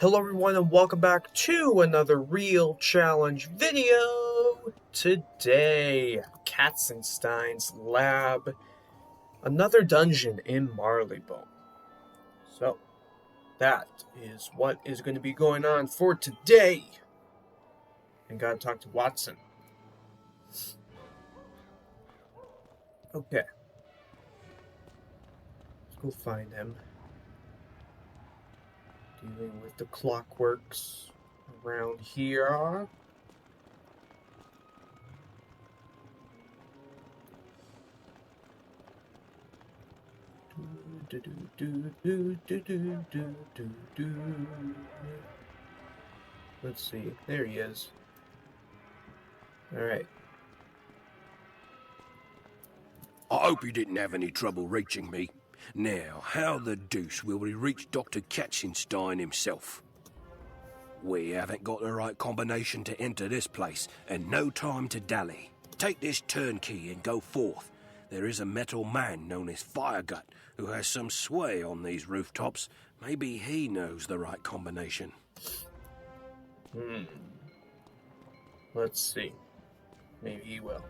Hello everyone and welcome back to another real challenge video. Today, Katzenstein's lab, another dungeon in Marleybone. So, that is what is going to be going on for today. And gotta talk to Watson. Okay. Let's go find him. Dealing with the Clockworks around here. Let's see. There he is. Alright. I hope you didn't have any trouble reaching me. Now, how the deuce will we reach Dr. Katzenstein himself? We haven't got the right combination to enter this place, and no time to dally. Take this turnkey and go forth. There is a metal man known as Firegut who has some sway on these rooftops. Maybe he knows the right combination. Let's see. Maybe he will.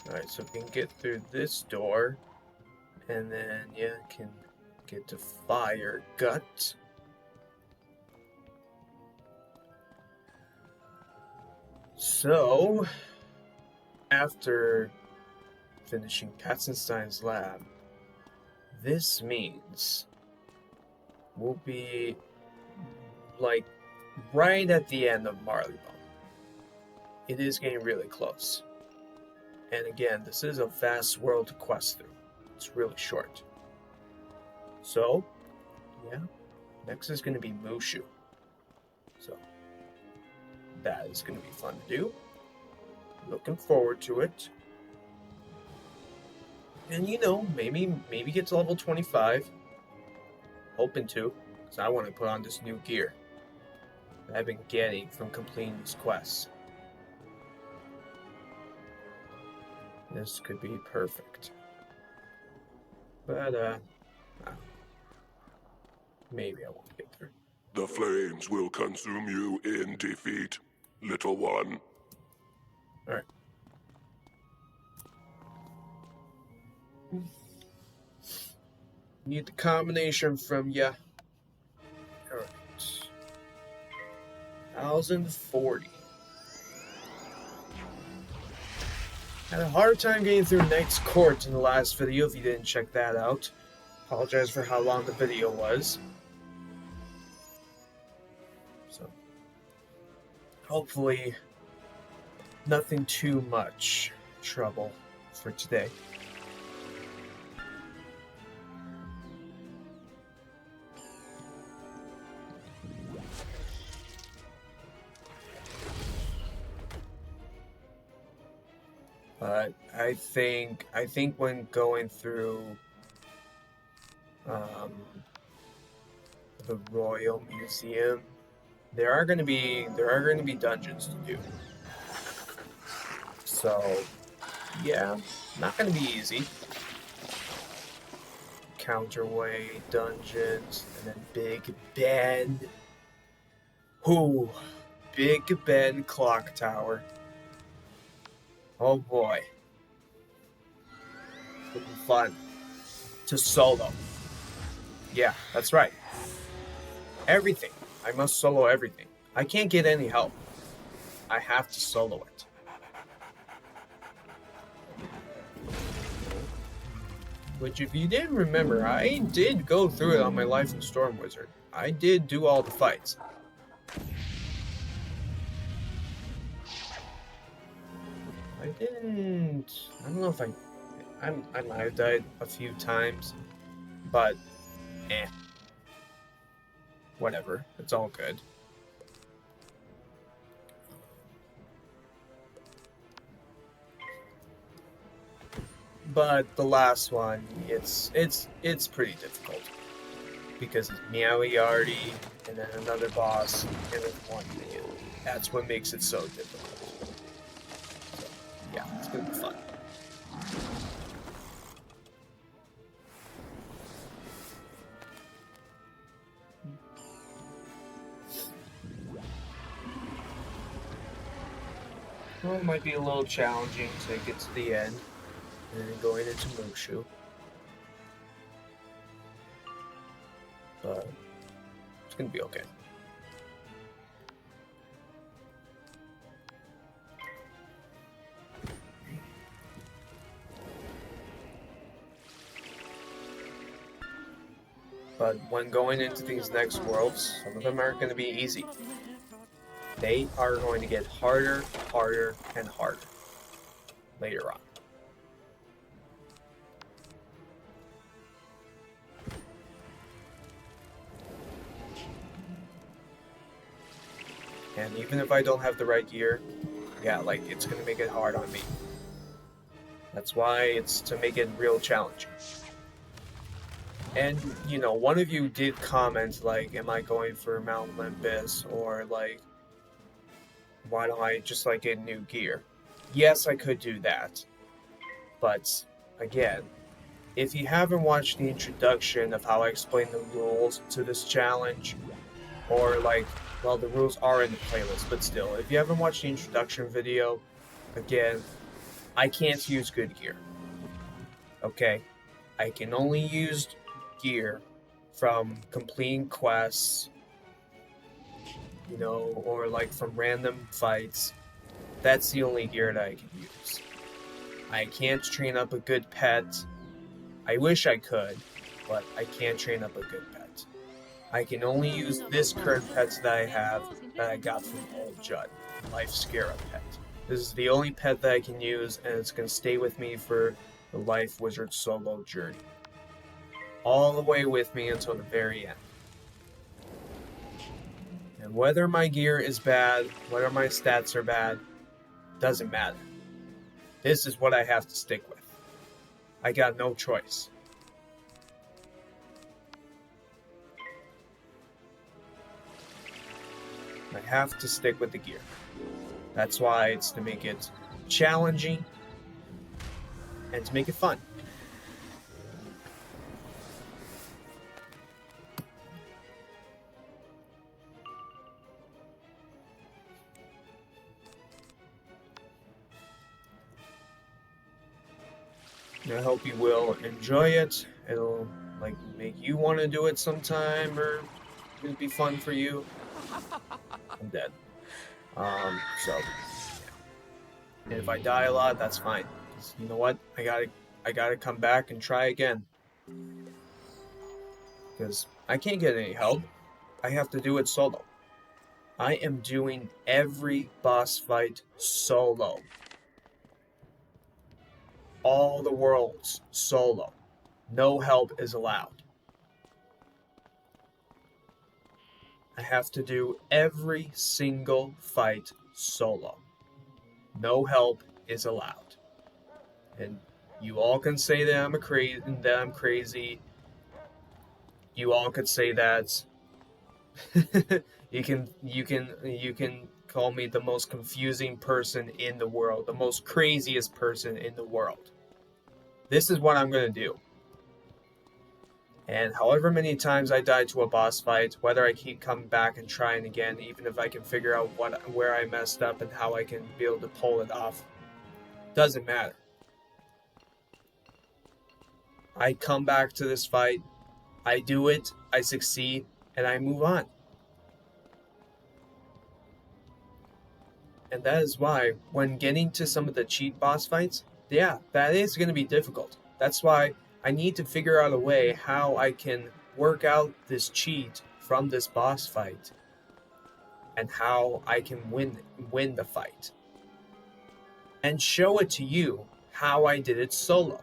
Alright, so we can get through this door. And then, yeah, can get to Firegut. So, after finishing Katzenstein's lab, this means we'll be, like, right at the end of Marleybone. It is getting really close. And again, this is a vast world to quest through. It's really short. So, yeah, next is going to be Mooshu. So, that is going to be fun to do. Looking forward to it. And you know, maybe get to level 25. Hoping to, because I want to put on this new gear that I've been getting from completing these quests. This could be perfect. But, maybe I won't get there. The flames will consume you in defeat, little one. Alright. Need the combination from ya. Alright. 1040. Had a hard time getting through Knight's Court in the last video if you didn't check that out. Apologize for how long the video was. So, hopefully, nothing too much trouble for today. But I think when going through the Royal Museum, there are going to be dungeons to do. So yeah, not going to be easy. Counterweight dungeons, and then Big Ben. Ooh, Big Ben Clock Tower. Oh boy. It'll be fun to solo. Yeah, that's right. Everything. I must solo everything. I can't get any help. I have to solo it. Which, if you didn't remember, I did go through it on my Life in Storm Wizard. I did do all the fights. I don't know if I might have died a few times, but whatever, it's all good. But the last one, it's pretty difficult because it's Meowie Yardy and then another boss and then one minion. That's what makes it so difficult. Yeah, it's gonna be fun. Well, it might be a little challenging to get to the end and then going into Mooshu. But it's gonna be okay. But when going into these next worlds, some of them aren't going to be easy. They are going to get harder, harder, and harder later on. And even if I don't have the right gear, yeah, like, it's going to make it hard on me. That's why it's to make it real challenging. And, you know, one of you did comment, like, am I going for Mount Olympus, or, like, why don't I just, like, get new gear? Yes, I could do that. But, again, if you haven't watched the introduction of how I explain the rules to this challenge, or, like, well, the rules are in the playlist, but still, if you haven't watched the introduction video, again, I can't use good gear. Okay? I can only use gear from completing quests, you know, or like from random fights. That's the only gear that I can use. I can't train up a good pet. I wish I could, but I can't train up a good pet. I can only use this current pet that I have that I got from Old Judd, Life Scarab pet. This is the only pet that I can use, and it's going to stay with me for the Life Wizard solo journey. All the way with me until the very end. And whether my gear is bad, whether my stats are bad, doesn't matter. This is what I have to stick with. I got no choice. I have to stick with the gear. That's why it's to make it challenging and to make it fun. I hope you will enjoy it. It'll like make you want to do it sometime, or it'll be fun for you. I'm dead. So yeah. And if I die a lot, that's fine. 'Cause you know what? I gotta come back and try again. Because I can't get any help. I have to do it solo. I am doing every boss fight solo. All the worlds solo. No help is allowed. I have to do every single fight solo. No help is allowed. And you all can say that I'm crazy. You all could say that. you can call me the most confusing person in the world, the most craziest person in the world. This is what I'm going to do. And however many times I die to a boss fight, whether I keep coming back and trying again, even if I can figure out where I messed up and how I can be able to pull it off, doesn't matter. I come back to this fight, I do it, I succeed, and I move on. And that is why, when getting to some of the cheat boss fights, yeah, that is going to be difficult. That's why I need to figure out a way how I can work out this cheat from this boss fight and how I can win the fight. And show it to you how I did it solo.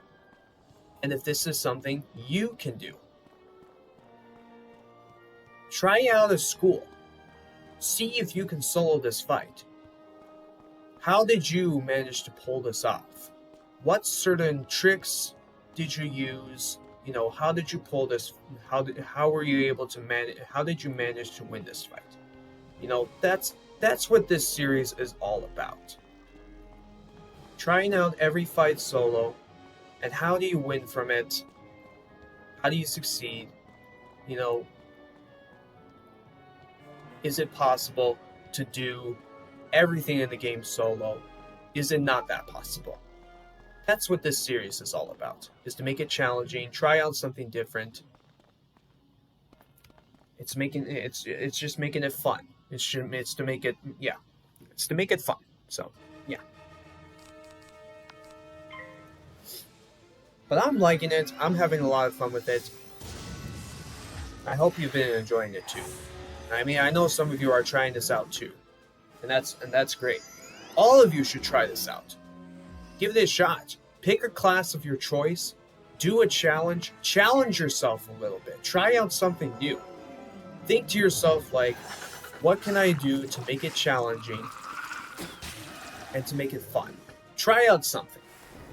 And if this is something you can do. Try out a school. See if you can solo this fight. How did you manage to pull this off? What certain tricks did you use? You know, how did you pull this? How were you able to manage? How did you manage to win this fight? You know, that's what this series is all about. Trying out every fight solo, and how do you win from it? How do you succeed? You know, is it possible to do everything in the game solo? is it not that possible? That's what this series is all about, is to make it challenging, try out something different. It's just making it fun. It's to make it, yeah. It's to make it fun. So, yeah. But I'm liking it. I'm having a lot of fun with it. I hope you've been enjoying it too. I mean, I know some of you are trying this out too. And that's great. All of you should try this out. Give it a shot. Pick a class of your choice. Do a challenge. Challenge yourself a little bit. Try out something new. Think to yourself, like, what can I do to make it challenging and to make it fun? Try out something.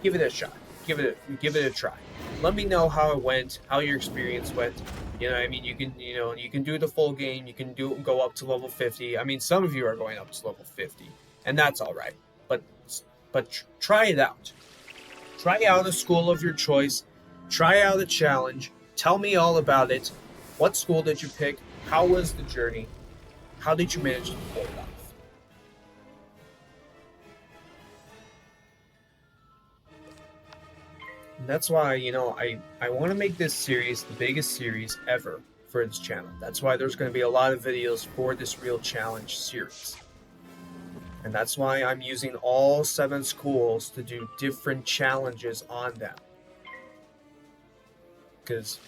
Give it a shot. Give it a try. Let me know how it went, how your experience went. You know, I mean, you can do the full game. You can go up to level 50. I mean, some of you are going up to level 50, and that's all right. But try it out. Try out a school of your choice. Try out a challenge. Tell me all about it. What school did you pick? How was the journey? How did you manage to pull it off? That's why, I want to make this series the biggest series ever for this channel. That's why there's going to be a lot of videos for this real challenge series. And that's why I'm using all 7 schools to do different challenges on them. Because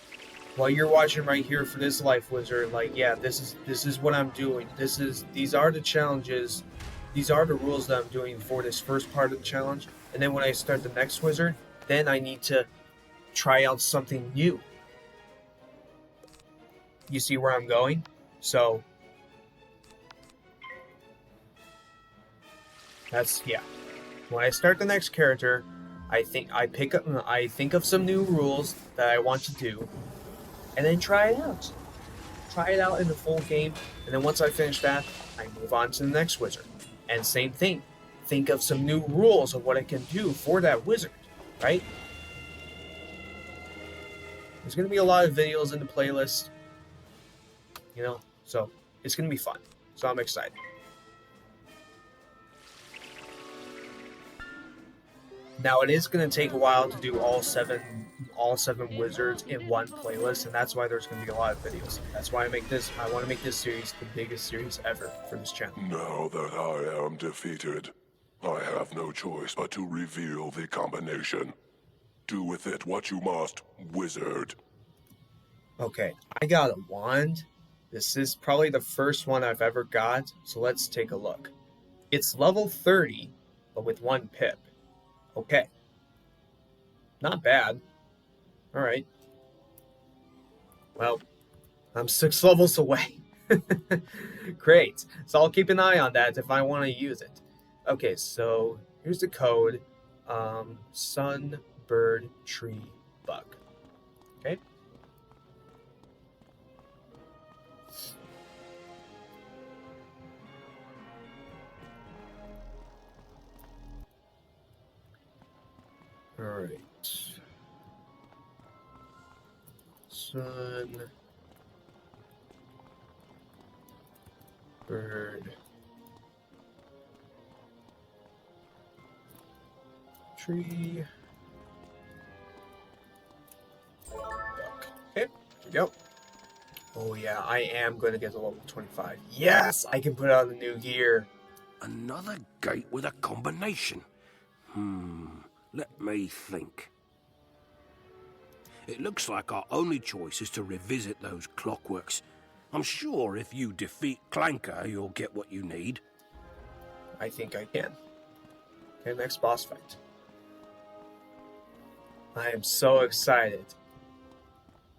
while you're watching right here for this Life Wizard, like, yeah, this is what I'm doing. These are the challenges. These are the rules that I'm doing for this first part of the challenge. And then when I start the next wizard, then I need to try out something new. You see where I'm going? So that's, yeah. When I start the next character, I think of some new rules that I want to do, and then try it out. Try it out in the full game, and then once I finish that, I move on to the next wizard. And same thing. Think of some new rules of what I can do for that wizard, right? There's going to be a lot of videos in the playlist, so it's going to be fun. So I'm excited. Now it is going to take a while to do all seven wizards in one playlist, and that's why there's going to be a lot of videos. That's why I want to make this series the biggest series ever for this channel. Now that I am defeated, I have no choice but to reveal the combination. Do with it what you must, wizard. Okay, I got a wand. This is probably the first one I've ever got, so let's take a look. It's level 30, but with 1 pip. Okay. Not bad. Alright. Well, I'm 6 levels away. Great. So I'll keep an eye on that if I want to use it. Okay, so here's the code. Sun, bird, tree, bug. Okay. Alright. Sun, bird, tree, bug. Okay, here we go. Oh yeah, I am going to get to level 25. Yes, I can put on the new gear. Another gate with a combination. Let me think. It looks like our only choice is to revisit those clockworks. I'm sure if you defeat Clanker, you'll get what you need. I think I can. Okay, next boss fight. I am so excited.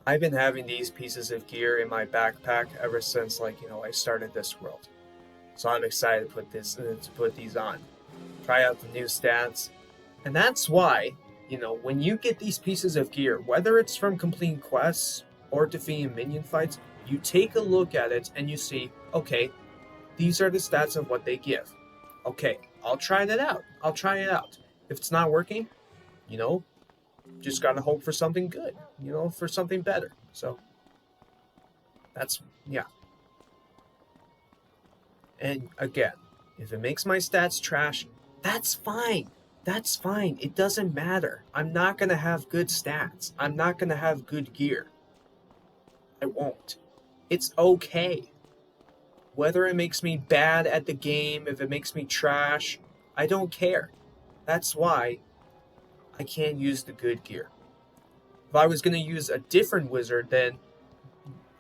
I've been having these pieces of gear in my backpack ever since, I started this world. So I'm excited to put these on. Try out the new stats. And that's why, when you get these pieces of gear, whether it's from completing quests or defeating minion fights, you take a look at it and you see, okay, these are the stats of what they give. Okay, I'll try that out. I'll try it out. If it's not working, just gotta hope for something good, for something better. So, that's, yeah. And again, if it makes my stats trash, That's fine. That's fine. It doesn't matter. I'm not going to have good stats. I'm not going to have good gear. I won't. It's okay. Whether it makes me bad at the game, if it makes me trash, I don't care. That's why I can't use the good gear. If I was going to use a different wizard, then,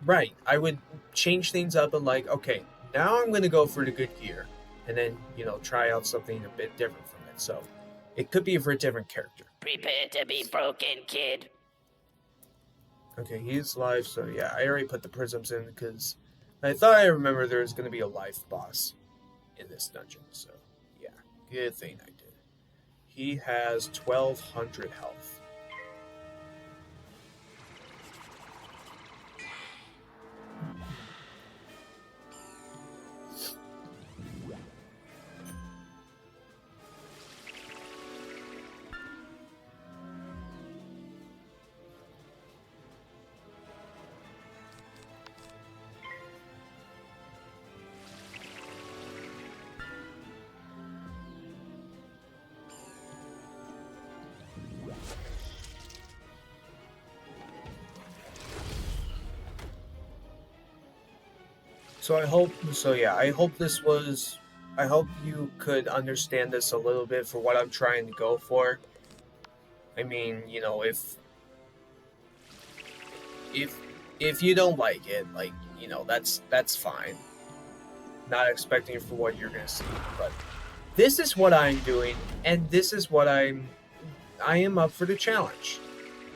right, I would change things up and like, okay, now I'm going to go for the good gear. And then, try out something a bit different from it. So, it could be for a different character. Prepare to be broken, kid. Okay, he's live, so yeah, I already put the prisms in because I thought I remember there was going to be a life boss in this dungeon. So, yeah, good thing I did. He has 1,200 health. I hope you could understand this a little bit for what I'm trying to go for. I mean, if you don't like it, that's fine. Not expecting for what you're gonna see, but this is what I'm doing, and this is what I am up for the challenge.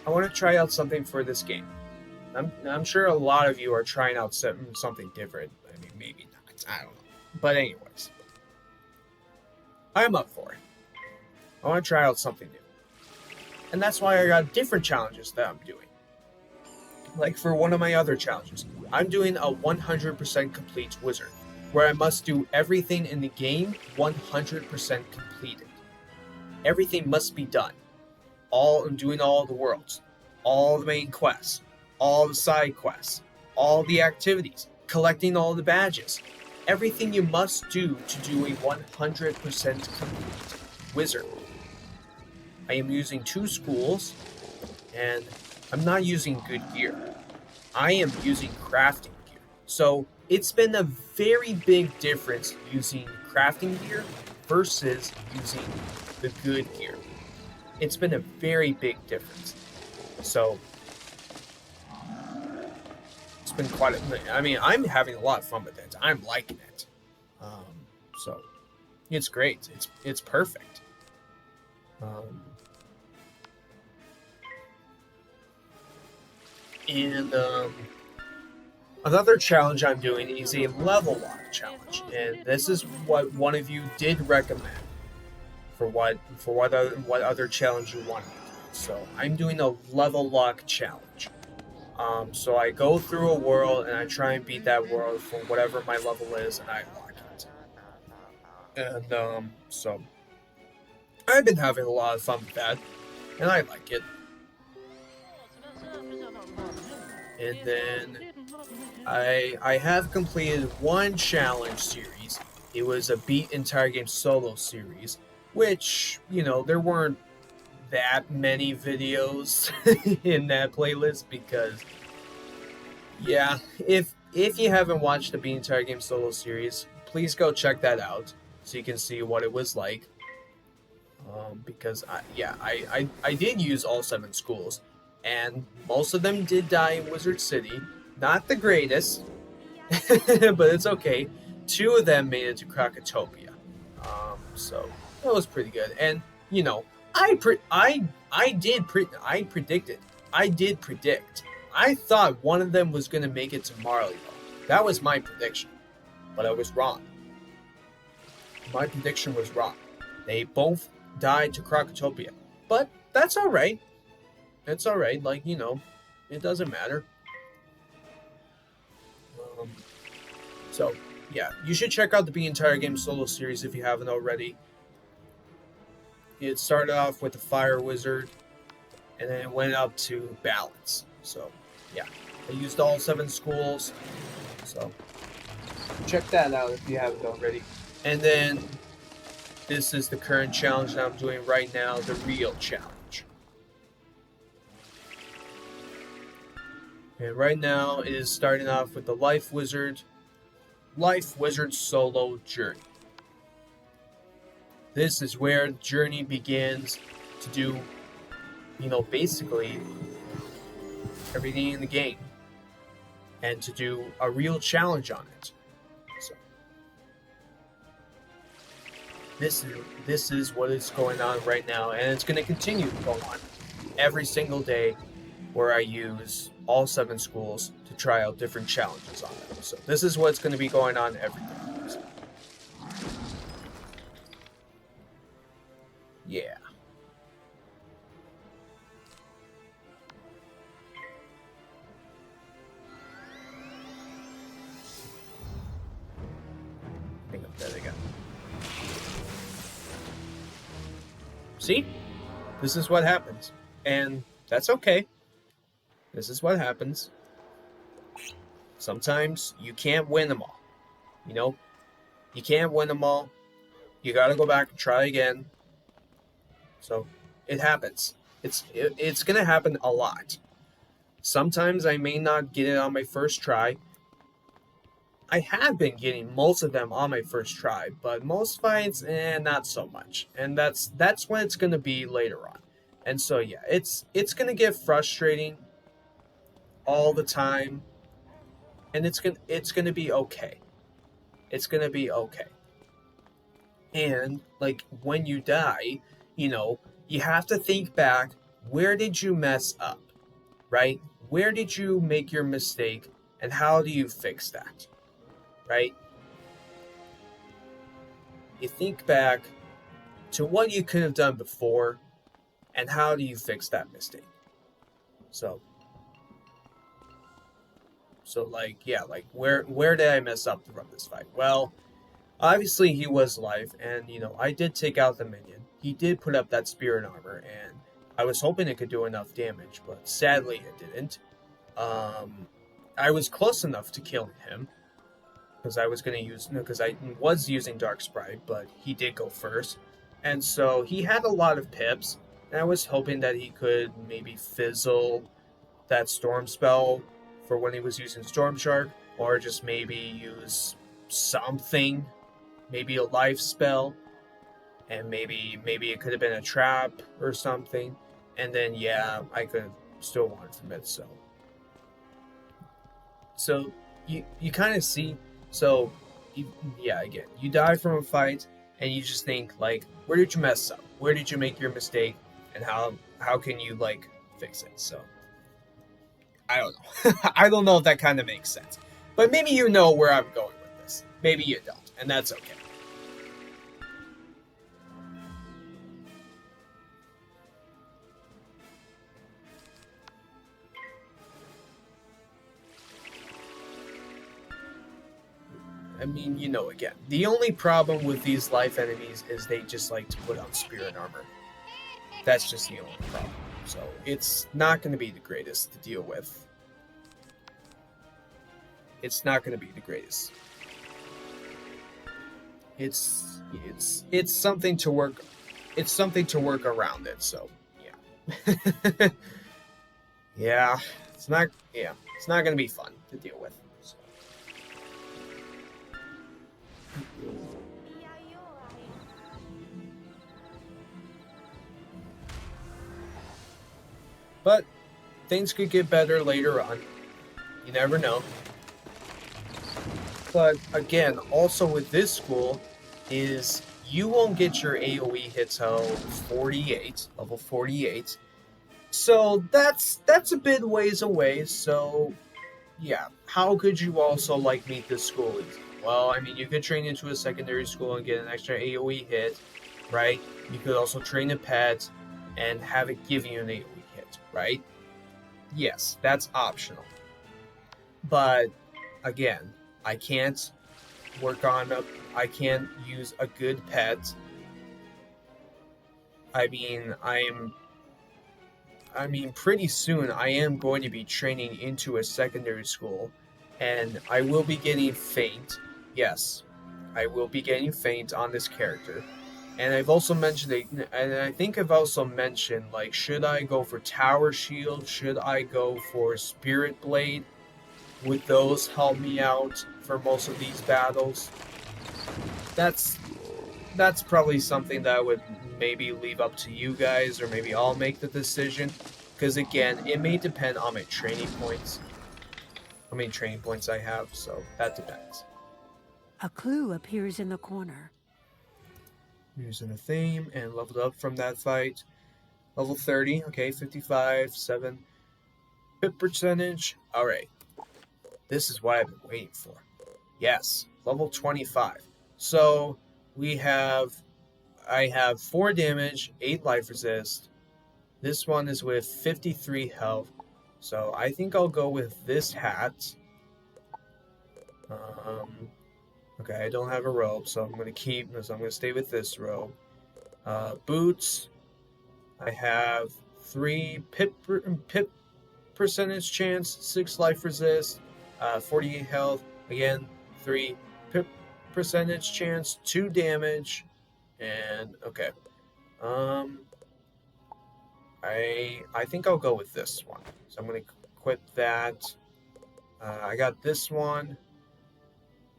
I want to try out something for this game. I'm sure a lot of you are trying out something different. I mean, maybe not. I don't know. But anyways, I'm up for it. I want to try out something new. And that's why I got different challenges that I'm doing. Like for one of my other challenges, I'm doing a 100% complete wizard, where I must do everything in the game 100% completed. Everything must be done. I'm doing all the worlds, all the main quests, all the side quests, all the activities, collecting all the badges. Everything you must do to do a 100% complete wizard. I am using 2 schools, and I'm not using good gear. I am using crafting gear. So it's been a very big difference using crafting gear versus using the good gear. It's been a very big difference. So it's been I'm having a lot of fun with it. I'm liking it. So it's great. It's perfect. And another challenge I'm doing is a level lock challenge, and this is what one of you did recommend for what other challenge you wanted to do. So I'm doing a level lock challenge. So I go through a world and I try and beat that world for whatever my level is, and I lock it. And so I've been having a lot of fun with that, and I like it. And then I have completed one challenge series. It was a beat entire game solo series, which, there weren't that many videos in that playlist because, yeah, if you haven't watched the beat entire game solo series, please go check that out so you can see what it was like. Because I did use all 7 schools, and most of them did die in Wizard City. Not the greatest, but it's okay. 2 of them made it to Krakatopia, so that was pretty good. And I did predict. I thought one of them was gonna make it to Marleybone. That was my prediction, but I was wrong. My prediction was wrong. They both died to Krakatopia, but that's all right. It's all right. It doesn't matter. So, yeah, you should check out the entire game solo series if you haven't already. It started off with the Fire Wizard, and then it went up to Balance. So, yeah, I used all 7 schools. So, check that out if you haven't already. And then This is the current challenge that I'm doing right now, the real challenge. And right now it is starting off with the Life Wizard solo journey. This is where the journey begins to do, basically everything in the game, and to do a real challenge on it. So this is what is going on right now, and it's going to continue to go on every single day, where I use all 7 schools to try out different challenges on them. So this is what's going to be going on every day. So, yeah. I think I'm dead again. See? This is what happens. And that's okay. This is what happens. Sometimes you can't win them all. You can't win them all. You gotta go back and try again. So it happens. It's gonna happen a lot. Sometimes I may not get it on my first try. I have been getting most of them on my first try, but most fights, not so much. And that's when it's gonna be later on. And so yeah, it's gonna get frustrating all the time, and it's gonna be okay. It's gonna be okay. And like when you die, you have to think back. Where did you mess up, right? Where did you make your mistake, and how do you fix that, right? You think back to what you could have done before, and how do you fix that mistake? So where did I mess up from this fight? Well, obviously he was alive, and I did take out the minion. He did put up that spirit armor, and I was hoping it could do enough damage, but sadly it didn't. I was close enough to killing him, because I was using Dark Sprite, but he did go first, and so he had a lot of pips, and I was hoping that he could maybe fizzle that storm spell for when he was using Storm Shark, or just maybe use something, maybe a life spell, and maybe it could have been a trap or something, and then I could have still won from it. So you kind of see. So again, you die from a fight, and you just think like, where did you mess up? Where did you make your mistake, and how can you fix it? So I don't know. I don't know if that kind of makes sense. But maybe you know where I'm going with this. Maybe you don't, and that's okay. I mean, again, the only problem with these life enemies is they just like to put on spirit armor. That's just the only problem. So it's not going to be the greatest to deal with. It's not going to be the greatest. It's something to work. It's something to work around it. So yeah, yeah. It's not going to be fun to deal with. So. But things could get better later on. You never know. But again, also with this school, is you won't get your AoE hits till level 48. So that's a bit ways away. So yeah, how could you also meet this school easy? Well, I mean, you could train into a secondary school and get an extra AoE hit, right? You could also train a pet and have it give you an AoE hit, right? Yes, that's optional. But again, I can't I can't use a good pet. I mean, pretty soon I am going to be training into a secondary school, and I will be getting faint. Yes, I will be getting faint on this character. And I've also mentioned, and I think I've also mentioned, like, should I go for Tower Shield? Should I go for Spirit Blade? Would those help me out for most of these battles? That's probably something that I would maybe leave up to you guys, or maybe I'll make the decision. Because again, it may depend on my training points. How many training points I have, so that depends. A clue appears in the corner. Using a theme and leveled up from that fight. Level 30, okay, 55, 7 hit percentage. Alright. This is what I've been waiting for. Yes, level 25. So I have 4 damage, 8 life resist. This one is with 53 health. So I think I'll go with this hat. Okay, I don't have a robe, so I'm going to stay with this robe. Boots. I have 3 pip percentage chance, 6 life resist, 48 health. Again, 3 pip percentage chance, 2 damage, and okay. I think I'll go with this one. So I'm gonna quit that. I got this one.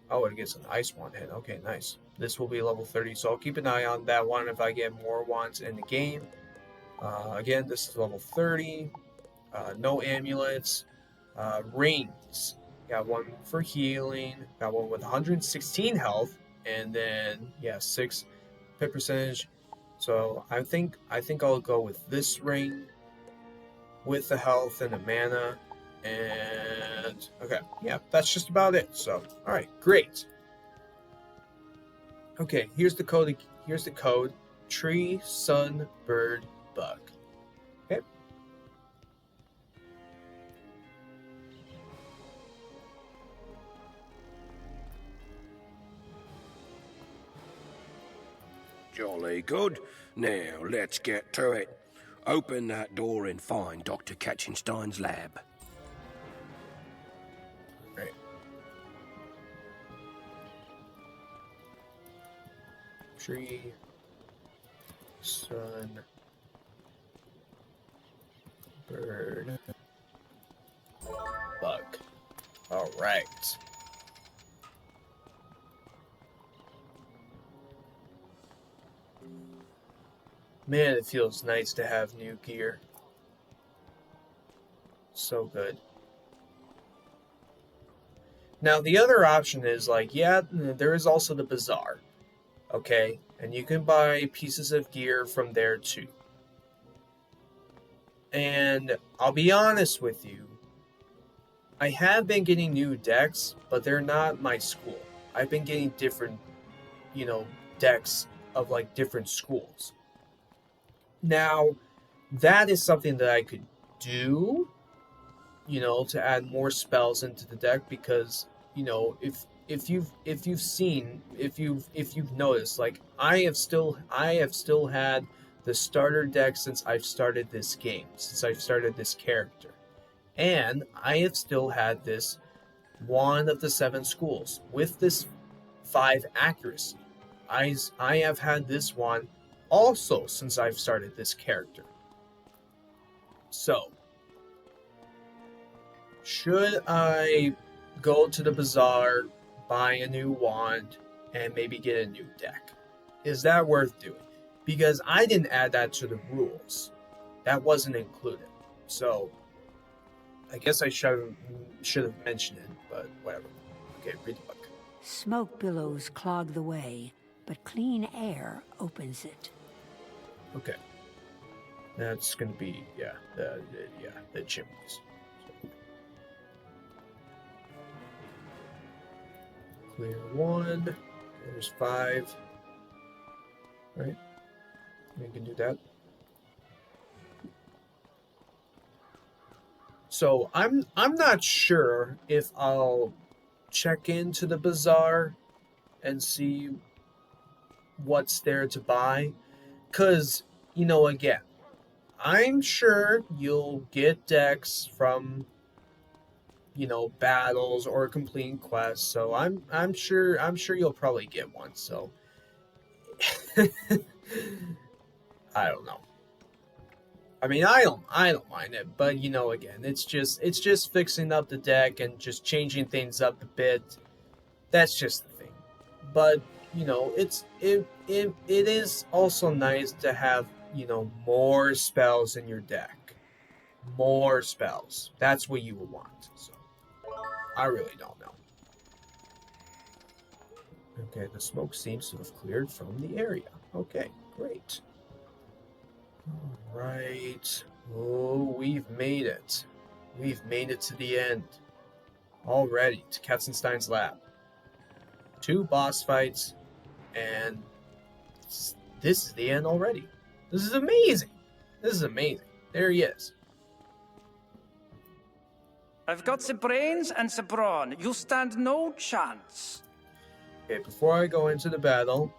Oh, it gets an ice one hit. Okay, nice. This will be level 30, so I'll keep an eye on that one if I get more ones in the game. Again, this is level 30. No amulets. Rings. Got one for healing. Got one with 116 health, and then 6 hit percentage. So I think I'll go with this ring with the health and the mana. And okay, yeah, that's just about it. So all right, great. Okay, here's the code. Tree, sun, bird, bug. Okay. Jolly good. Now, let's get to it. Open that door and find Dr. Katzenstein's lab. Right. Tree, sun, bird, bug. All right. Man, it feels nice to have new gear. So good. Now, the other option is like, there is also the bazaar. Okay? And you can buy pieces of gear from there too. And I'll be honest with you, I have been getting new decks, but they're not my school. I've been getting different, decks of like different schools. Now, that is something that I could do, to add more spells into the deck, because, if you've noticed, like I have still had the starter deck since I've started this game, since I've started this character. And I have still had this Wand of the Seven Schools with this 5 accuracy. I have had this one also since I've started this character. So, should I go to the bazaar, buy a new wand, and maybe get a new deck? Is that worth doing? Because I didn't add that to the rules. That wasn't included. So, I guess I should have mentioned it, but whatever. Okay, read the book. Smoke billows clog the way, but clean air opens it. Okay. That's going to be, the chimneys. Clear 1. There's 5. Right? We can do that. So I'm not sure if I'll check into the bazaar and see what's there to buy. Because, again, I'm sure you'll get decks from, battles or completing quests. So I'm sure you'll probably get one. So I don't know. I mean, I don't mind it, but you know, again, it's just fixing up the deck and just changing things up a bit. That's just the thing. But you know, it is also nice to have, you know, more spells in your deck. More spells. That's what you will want. So I really don't know. Okay, the smoke seems to have cleared from the area. Okay, great. Alright. Oh, we've made it. We've made it to the end. Already, to Katzenstein's lab. 2 boss fights, and this is the end already. This is amazing. This is amazing. There he is. I've got the brains and the brawn. You stand no chance. Okay, before I go into the battle,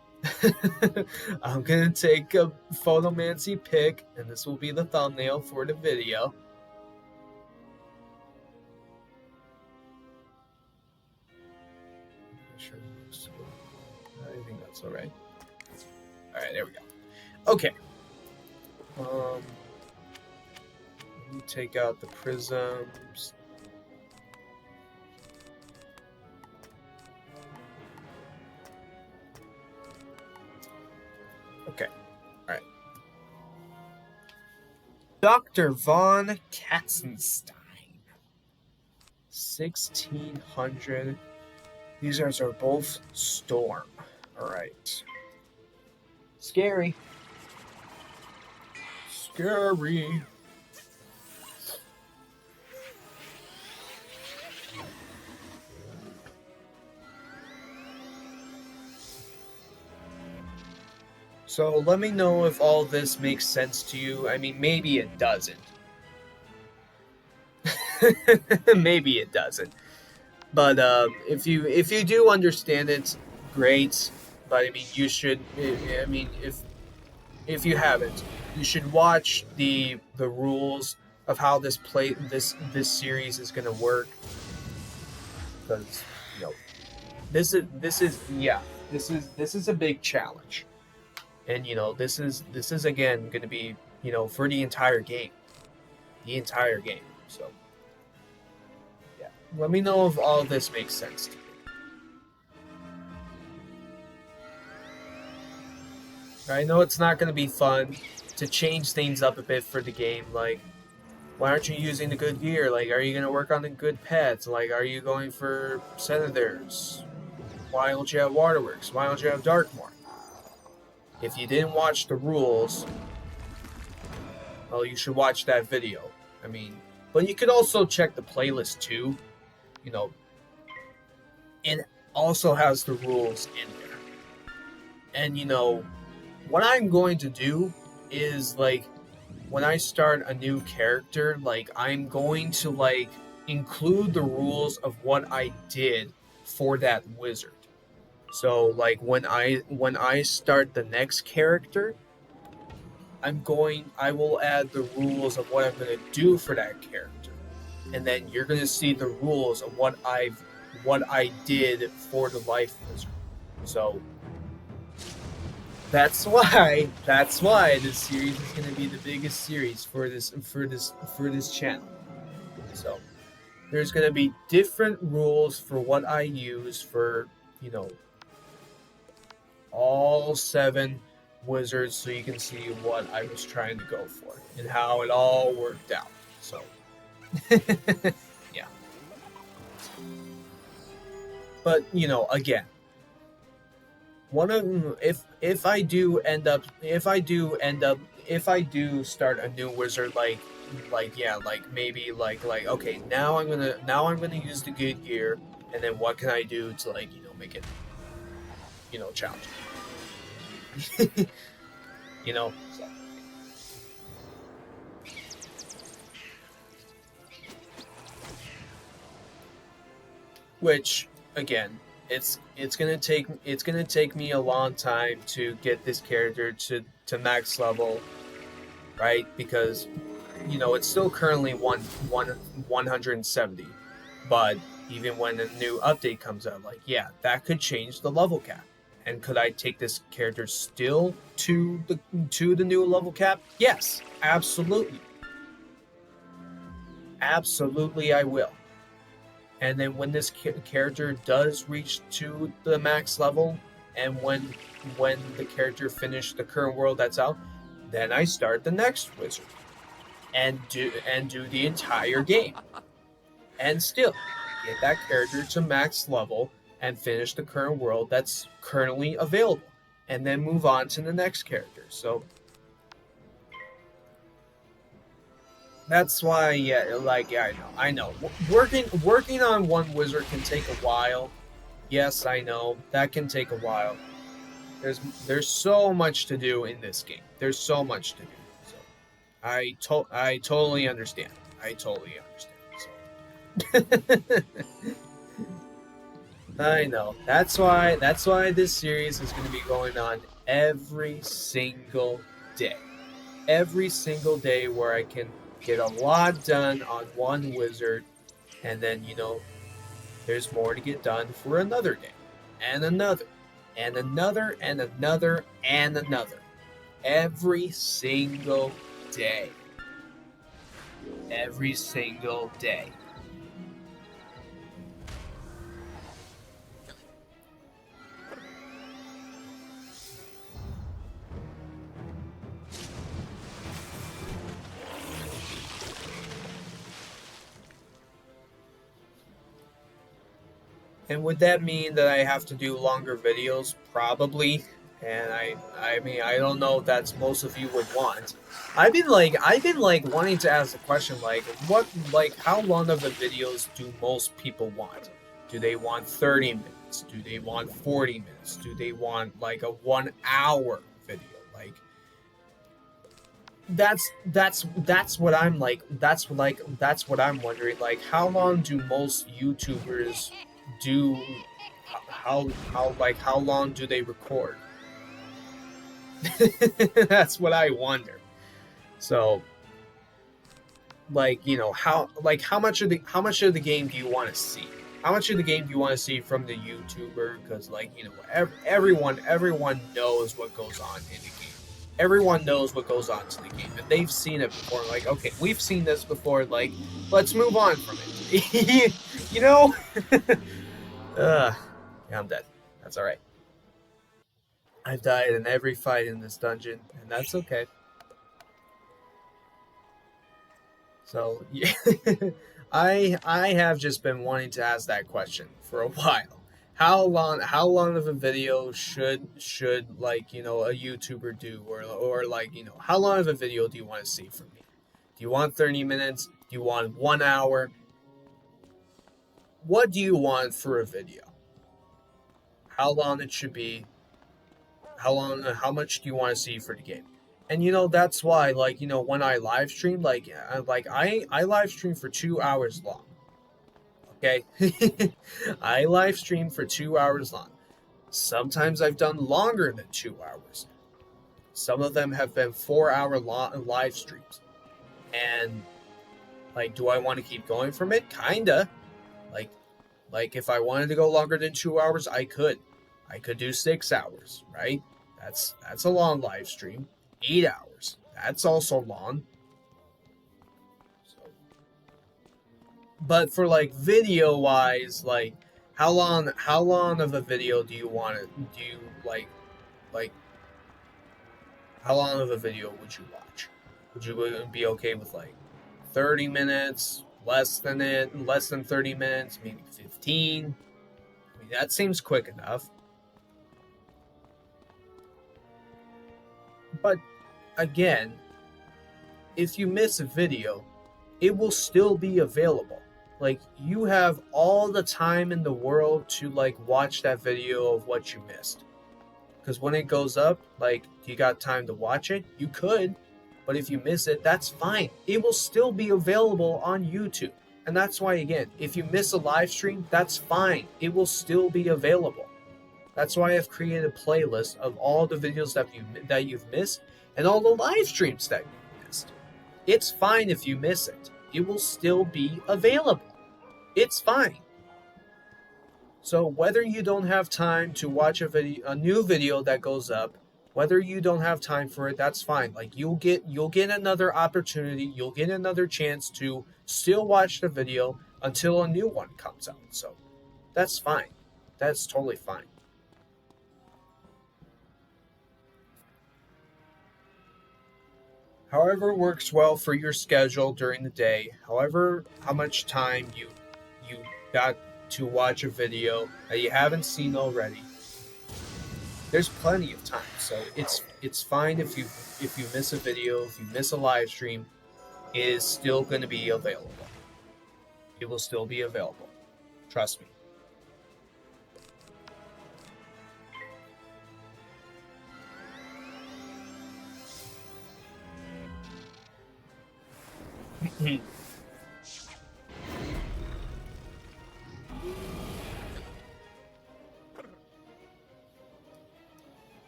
I'm gonna take a photomancy pic, and this will be the thumbnail for the video. I think that's alright. Alright, there we go. Okay. Let me take out the prisms. Okay. Alright. Dr. von Katzenstein. 1600. These guys are both storm. Alright. Scary. Scary. So let me know if all this makes sense to you. I mean, maybe it doesn't. Maybe it doesn't. But if you do understand it, great. But I mean, you should. I mean, if you haven't, you should watch the rules of how this series is gonna work. Because you know, this is a big challenge, and you know, this is again gonna be, you know, for the entire game, So. Let me know if all this makes sense to you. I know it's not going to be fun to change things up a bit for the game. Like, why aren't you using the good gear? Like, are you going to work on the good pets? Like, are you going for senators? Why don't you have waterworks? Why don't you have Darkmoor? If you didn't watch the rules, well, you should watch that video. I mean, but you could also check the playlist too. You know, it also has the rules in there. And you know, what I'm going to do is, like, when I start a new character, like, I'm going to, like, include the rules of what I did for that wizard. So, like, when I start the next character, I will add the rules of what I'm going to do for that character. And then you're gonna see the rules of what I did for the life wizard. So that's why this series is gonna be the biggest series for this channel. So there's gonna be different rules for what I use for, you know, all 7 wizards, so you can see what I was trying to go for and how it all worked out. So. Yeah. But you know, again, one of them, if I do start a new wizard, like maybe okay, now I'm gonna use the good gear, and then what can I do to, like, you know, make it, you know, challenging. You know. So. Which, again, it's gonna take me a long time to get this character to max level, right? Because, you know, it's still currently 170, but even when a new update comes out, like, yeah, that could change the level cap, And could I take this character still to the new level cap? Yes, absolutely. Absolutely, I will. And then when this character does reach to the max level, and when the character finishes the current world that's out, then I start the next wizard and do the entire game, and still get that character to max level and finish the current world that's currently available, and then move on to the next character. So that's why, I know. Working on one wizard can take a while. Yes, I know that can take a while. There's so much to do in this game. There's so much to do. So I totally understand. I totally understand. So. I know. That's why this series is going to be going on every single day. Every single day where I can get a lot done on one wizard, and then, there's more to get done for another day, and another, and another, and another, and another. Every single day. Every single day. And would that mean that I have to do longer videos? Probably. And I mean, I don't know if that's most of you would want. I've been wanting to ask the question, how long of the videos do most people want? Do they want 30 minutes? Do they want 40 minutes? Do they want a 1 hour video? That's what I'm that's what I'm wondering. How long do most YouTubers do? How long do they record? That's what I wonder. So, how much of the game do you want to see? How much of the game do you want to see from the YouTuber? Because everyone knows what goes on in the game. Everyone knows what goes on to the game, and they've seen it before. Okay, we've seen this before. Let's move on from it. Yeah, I'm dead. That's all right. I've died in every fight in this dungeon, and that's okay. So, yeah, I have just been wanting to ask that question for a while. How long of a video should a YouTuber do, or how long of a video do you want to see from me? Do you want 30 minutes? Do you want 1 hour? What do you want for a video? How long it should be? How much do you want to see for the game? And that's why, when I live stream, I live stream for 2 hours long. Okay? I live stream for 2 hours long. Sometimes I've done longer than 2 hours. Some of them have been 4-hour live streams. And do I want to keep going from it? Kinda. If I wanted to go longer than 2 hours, I could. I could do 6 hours, right? That's a long live stream. 8 hours. That's also long. So, but for video wise, how long of a video do you want to do? How long of a video would you watch? Would you be okay with 30 minutes? Less than 30 minutes? Maybe 15? I mean, that seems quick enough. But again, if you miss a video, it will still be available. You have all the time in the world to watch that video of what you missed. Because when it goes up, you got time to watch it? You could. But if you miss it, that's fine. It will still be available on YouTube. And that's why, again, if you miss a live stream, that's fine. It will still be available. That's why I've created a playlist of all the videos that you've missed and all the live streams that you missed. It's fine if you miss it. It will still be available. It's fine. So whether you don't have time to watch a new video that goes up, whether you don't have time for it, that's fine. Like you'll get another opportunity, you'll get another chance to still watch the video until a new one comes out. So that's fine. That's totally fine. However works well for your schedule during the day, however how much time you got to watch a video that you haven't seen already. There's plenty of time, so it's fine if you miss a video, if you miss a live stream, it is still going to be available. It will still be available. Trust me.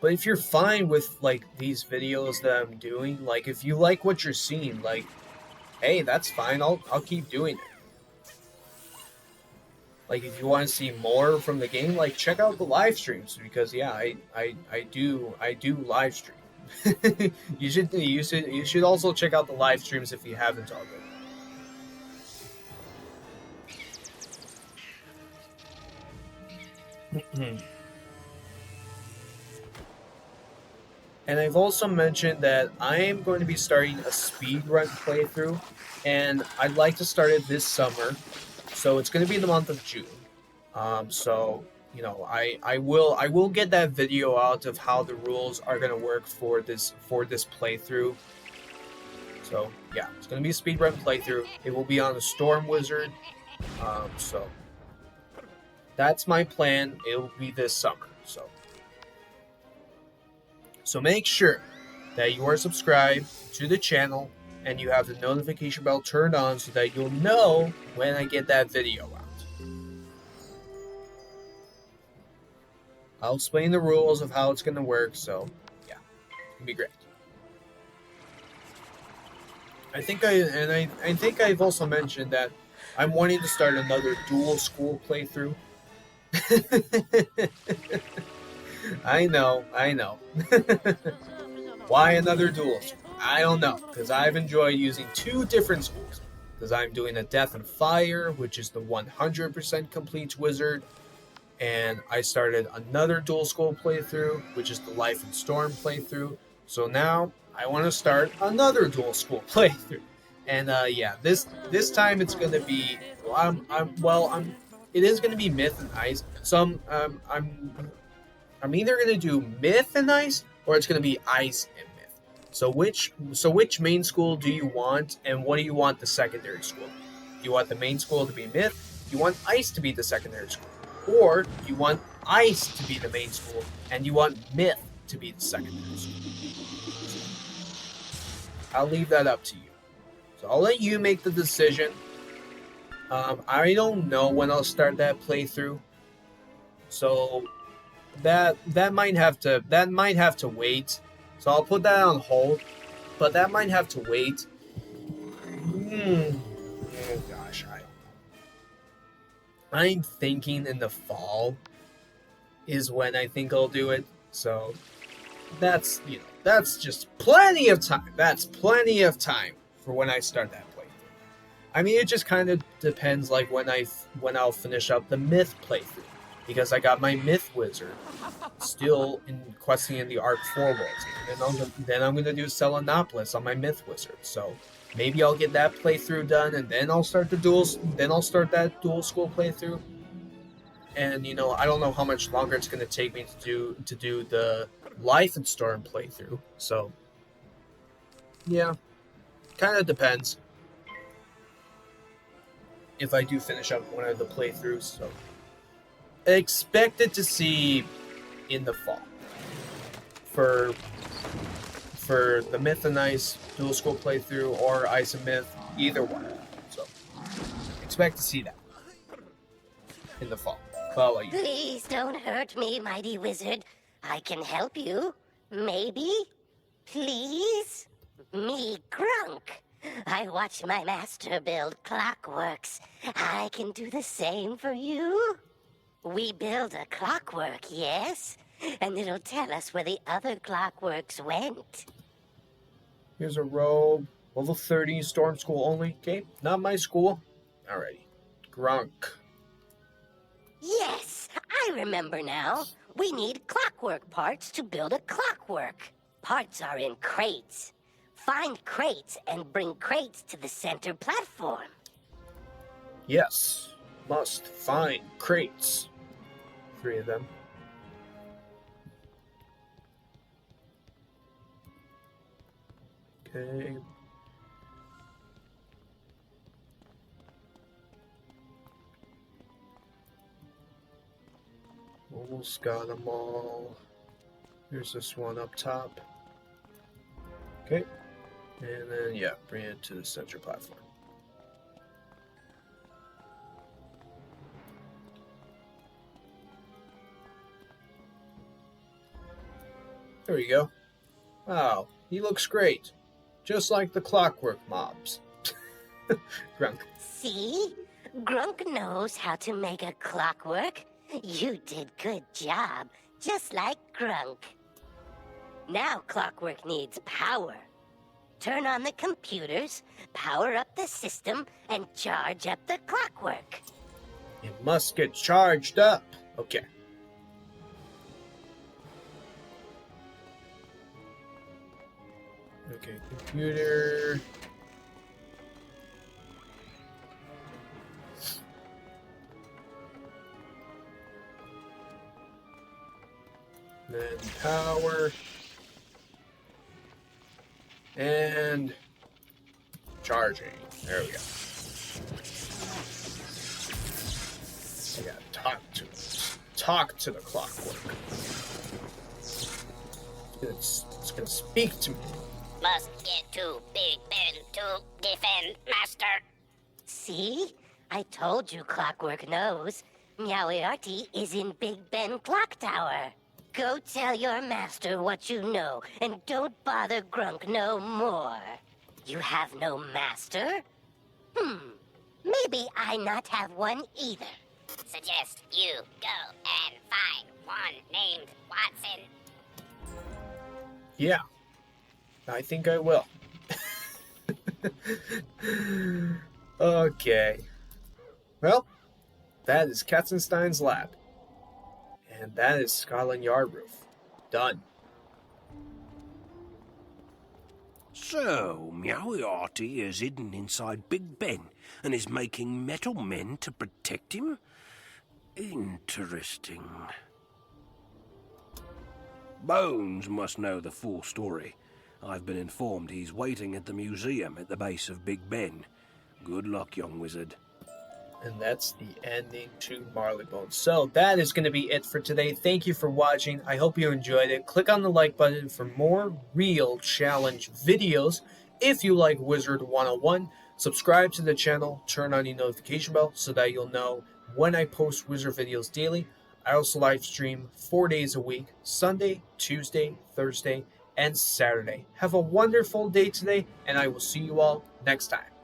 But if you're fine with like these videos that I'm doing, like if you like what you're seeing, like, hey, that's fine. I'll keep doing it. Like if you want to see more from the game, like check out the live streams because yeah, I do live stream. you should also check out the live streams if you haven't already. And I've also mentioned that I am going to be starting a speedrun playthrough, and I'd like to start it this summer. So it's going to be in the month of June. So you know, I will get that video out of how the rules are going to work for this playthrough. So yeah, it's going to be a speedrun playthrough. It will be on the Storm Wizard. So that's my plan. It will be this summer. So make sure that you are subscribed to the channel and you have the notification bell turned on so that you'll know when I get that video out. I'll explain the rules of how it's going to work, so yeah, it's going to be great. I think I've also mentioned that I'm wanting to start another dual school playthrough. I know. Why another duel? I don't know, because I've enjoyed using two different schools. Because I'm doing a Death and Fire, which is the 100% complete wizard, and I started another dual school playthrough, which is the Life and Storm playthrough. So now I want to start another dual school playthrough, and yeah, this time it's going to be it is going to be Myth and Ice. So I'm either going to do Myth and Ice, or it's going to be Ice and Myth. So which main school do you want, and what do you want the secondary school? Do you want the main school to be Myth? Do you want Ice to be the secondary school? Or do you want Ice to be the main school, and you want Myth to be the secondary school? I'll leave that up to you. So I'll let you make the decision. I don't know when I'll start that playthrough. So that might have to wait. So I'll put that on hold. But that might have to wait. Oh gosh, I'm thinking in the fall is when I think I'll do it. So that's just plenty of time. That's plenty of time for when I start that playthrough. I mean, it just kind of depends, like when I'll finish up the Myth playthrough. Because I got my Myth Wizard still questing in the Arc 4 worlds. And then I'm going to do Selenopolis on my Myth Wizard. So maybe I'll get that playthrough done, and then I'll start that dual school playthrough. And you know, I don't know how much longer it's going to take me to do the Life and Storm playthrough. So yeah, kind of depends if I do finish up one of the playthroughs. So expected to see in the fall for the Myth and Ice dual school playthrough or Ice and Myth, either one. So expect to see that in the fall. How about you? Please don't hurt me, mighty wizard. I can help you. Maybe? Please? Me, Grunk. I watch my master build Clockworks. I can do the same for you. We build a clockwork, yes? And it'll tell us where the other clockworks went. Here's a robe. Level 30, storm school only. Okay, not my school. Alrighty. Grunk. Yes, I remember now. We need clockwork parts to build a clockwork. Parts are in crates. Find crates and bring crates to the center platform. Yes. Must find crates. 3 of them. Okay. Almost got them all. Here's this one up top. Okay. And then, yeah, bring it to the center platform. There we go. Wow, he looks great. Just like the clockwork mobs. Grunk. See? Grunk knows how to make a clockwork. You did good job, just like Grunk. Now Clockwork needs power. Turn on the computers, power up the system, and charge up the clockwork. It must get charged up. Okay. Okay, computer. Then power. And charging. There we go. I gotta talk to the clockwork. It's gonna speak to me. Must get to Big Ben to defend Master. See? I told you Clockwork knows. Meowiarty is in Big Ben Clock Tower. Go tell your master what you know, and don't bother Grunk no more. You have no master? Maybe I not have one either. Suggest you go and find one named Watson. Yeah. I think I will. Okay. Well, that is Katzenstein's lab. And that is Scotland Yard roof. Done. So, Meowiarty is hidden inside Big Ben and is making metal men to protect him? Interesting. Bones must know the full story. I've been informed he's waiting at the museum at the base of Big Ben. Good luck, young wizard. And that's the ending to Marleybone. So that is going to be it for today. Thank you for watching. I hope you enjoyed it. Click on the like button for more real challenge videos. If you like Wizard101, subscribe to the channel, turn on the notification bell so that you'll know when I post Wizard videos daily. I also live stream 4 days a week, Sunday, Tuesday, Thursday, and Saturday. Have a wonderful day today, and I will see you all next time.